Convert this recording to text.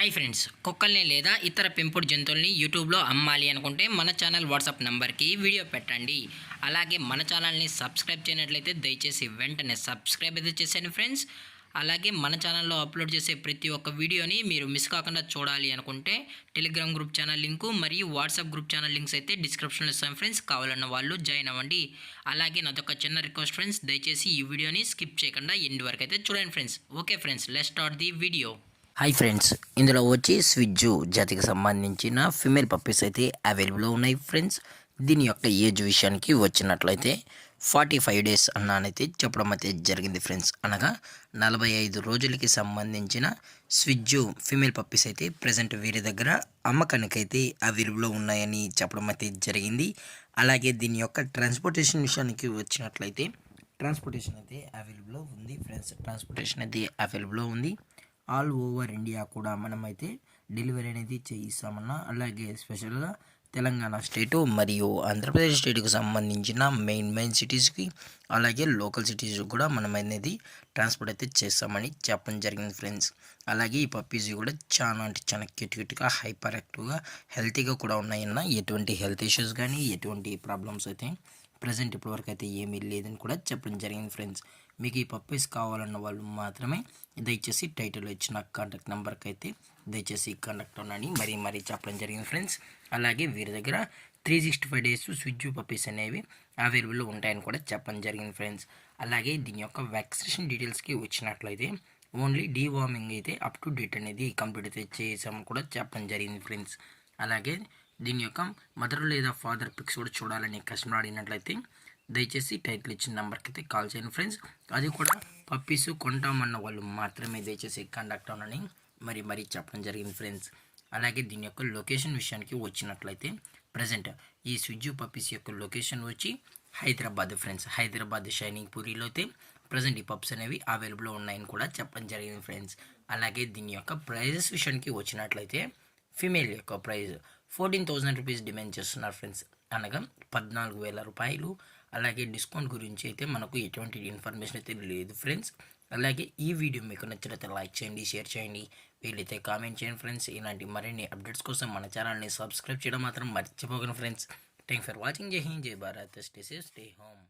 Hi friends, కుక్కల్ని లేదా ఇతర పెంపుడు జంతువుల్ని యూట్యూబ్లో అమ్మాలి అనుకుంటే మన ఛానల్ వాట్సాప్ నెంబర్కి వీడియో పెట్టండి. అలాగే మన ఛానల్ని సబ్స్క్రైబ్ చేయనట్లయితే దయచేసి వెంటనే సబ్స్క్రైబ్ అయితే చేసేయండి ఫ్రెండ్స్. అలాగే మన ఛానల్లో అప్లోడ్ చేసే ప్రతి ఒక్క వీడియోని మీరు మిస్ కాకుండా చూడాలి అనుకుంటే టెలిగ్రామ్ గ్రూప్ ఛానల్ లింకు మరియు వాట్సాప్ గ్రూప్ ఛానల్ లింక్స్ అయితే డిస్క్రిప్షన్లో ఇస్తాను ఫ్రెండ్స్. కావాలన్న వాళ్ళు జాయిన్ అవ్వండి. అలాగే నాదొక చిన్న రిక్వెస్ట్ ఫ్రెండ్స్, దయచేసి ఈ వీడియోని స్కిప్ చేయకుండా ఎండ్ వరకు అయితే చూడండి friends. Okay friends, let's start the video. Hi friends, ఇందులో వచ్చి స్విజ్జు జాతికి సంబంధించిన ఫిమేల్ పప్పీస్ అయితే అవైలబుల్లో ఉన్నాయి ఫ్రెండ్స్. దీని యొక్క ఏజ్ విషయానికి వచ్చినట్లయితే 45 డేస్ అన్నానైతే చెప్పడం అయితే జరిగింది ఫ్రెండ్స్. అనగా 45 రోజులకి సంబంధించిన స్విజ్జు ఫిమేల్ పప్పీస్ అయితే ప్రజెంట్ వీరి దగ్గర అమ్మకానికైతే అవైలబుల్లో ఉన్నాయని చెప్పడం అయితే జరిగింది. అలాగే దీని యొక్క ట్రాన్స్పోర్టేషన్ విషయానికి వచ్చినట్లయితే ట్రాన్స్పోర్టేషన్ అయితే అవైలబుల్లో ఉంది ఫ్రెండ్స్. ట్రాన్స్పోర్టేషన్ అయితే అవైలబుల్లో ఉంది. ఆల్ ఓవర్ ఇండియా కూడా మనమైతే డెలివరీ అనేది చేయిస్తామన్నా. అలాగే స్పెషల్గా తెలంగాణ స్టేటు మరియు ఆంధ్రప్రదేశ్ స్టేట్కి సంబంధించిన మెయిన్ సిటీస్కి అలాగే లోకల్ సిటీస్ కూడా మనం అనేది ట్రాన్స్పోర్ట్ అయితే చేస్తామని చెప్పడం జరిగింది ఫ్రెండ్స్. అలాగే ఈ పప్పీస్ కూడా చాలా అంటే చాలా క్యూట్గా హైపర్ యాక్టివ్గా హెల్తీగా కూడా ఉన్నాయన్న. ఎటువంటి హెల్త్ ఇష్యూస్ కానీ ఎటువంటి ప్రాబ్లమ్స్ అయితే ప్రజెంట్ ఇప్పటివరకు అయితే ఏమీ లేదని కూడా చెప్పడం జరిగింది ఫ్రెండ్స్. మీకు ఈ పప్పీస్ కావాలన్న వాళ్ళు మాత్రమే దయచేసి టైటిల్ ఇచ్చిన కాంటాక్ట్ నెంబర్కి అయితే దయచేసి కాంటాక్ట్ అవ్వండి మరీ చెప్పడం జరిగింది ఫ్రెండ్స్. అలాగే వీరి దగ్గర 365 డేస్ స్విజ్జు పప్పీస్ అనేవి అవైలబుల్లో ఉంటాయని కూడా చెప్పడం జరిగింది ఫ్రెండ్స్. అలాగే దీని యొక్క వ్యాక్సినేషన్ డీటెయిల్స్కి వచ్చినట్లయితే ఓన్లీ డీవార్మింగ్ అయితే అప్ టు డేట్ అనేది కంప్లీట్ అయితే చేసామని కూడా చెప్పడం జరిగింది ఫ్రెండ్స్. అలాగే దీని యొక్క మదర్ లేదా ఫాదర్ పిక్స్ కూడా చూడాలని కస్టమర్ అడిగినట్లయితే దయచేసి టైటిల్ ఇచ్చిన నెంబర్కి అయితే కాల్ చేయండి ఫ్రెండ్స్. అది కూడా పప్పీస్ కొంటామన్న వాళ్ళు మాత్రమే దయచేసి కాంటాక్ట్ అవ్వనని మరీ చెప్పడం జరిగింది ఫ్రెండ్స్. అలాగే దీని యొక్క లొకేషన్ విషయానికి వచ్చినట్లయితే ప్రజెంట్ ఈ స్విజ్జు పప్పీస్ యొక్క లొకేషన్ వచ్చి హైదరాబాద్ ఫ్రెండ్స్. హైదరాబాద్ షైనింగ్ పూరిలో అయితే ప్రజెంట్ ఈ పప్స్ అనేవి అవైలబుల్లో ఉన్నాయని కూడా చెప్పడం జరిగింది ఫ్రెండ్స్. అలాగే దీని యొక్క ప్రైజెస్ విషయానికి వచ్చినట్లయితే ఫీమేల్ యొక్క ప్రైజ్ 14,000 రూపీస్ డిమాండ్ చేస్తున్నారు ఫ్రెండ్స్. అనగా 14,000 రూపాయలు. అలాగే డిస్కౌంట్ గురించి అయితే మనకు ఎటువంటి ఇన్ఫర్మేషన్ అయితే లేదు ఫ్రెండ్స్. అలాగే ఈ వీడియో మీకు నచ్చినట్లయితే లైక్ చేయండి, షేర్ చేయండి, వీలైతే కామెంట్ చేయండి ఫ్రెండ్స్. ఇలాంటి మరిన్ని అప్డేట్స్ కోసం మన ఛానల్ని సబ్స్క్రైబ్ చేయడం మాత్రం మర్చిపోకండి ఫ్రెండ్స్. Thank for watching. జై హింద్, జై Bharat, stay safe, stay home.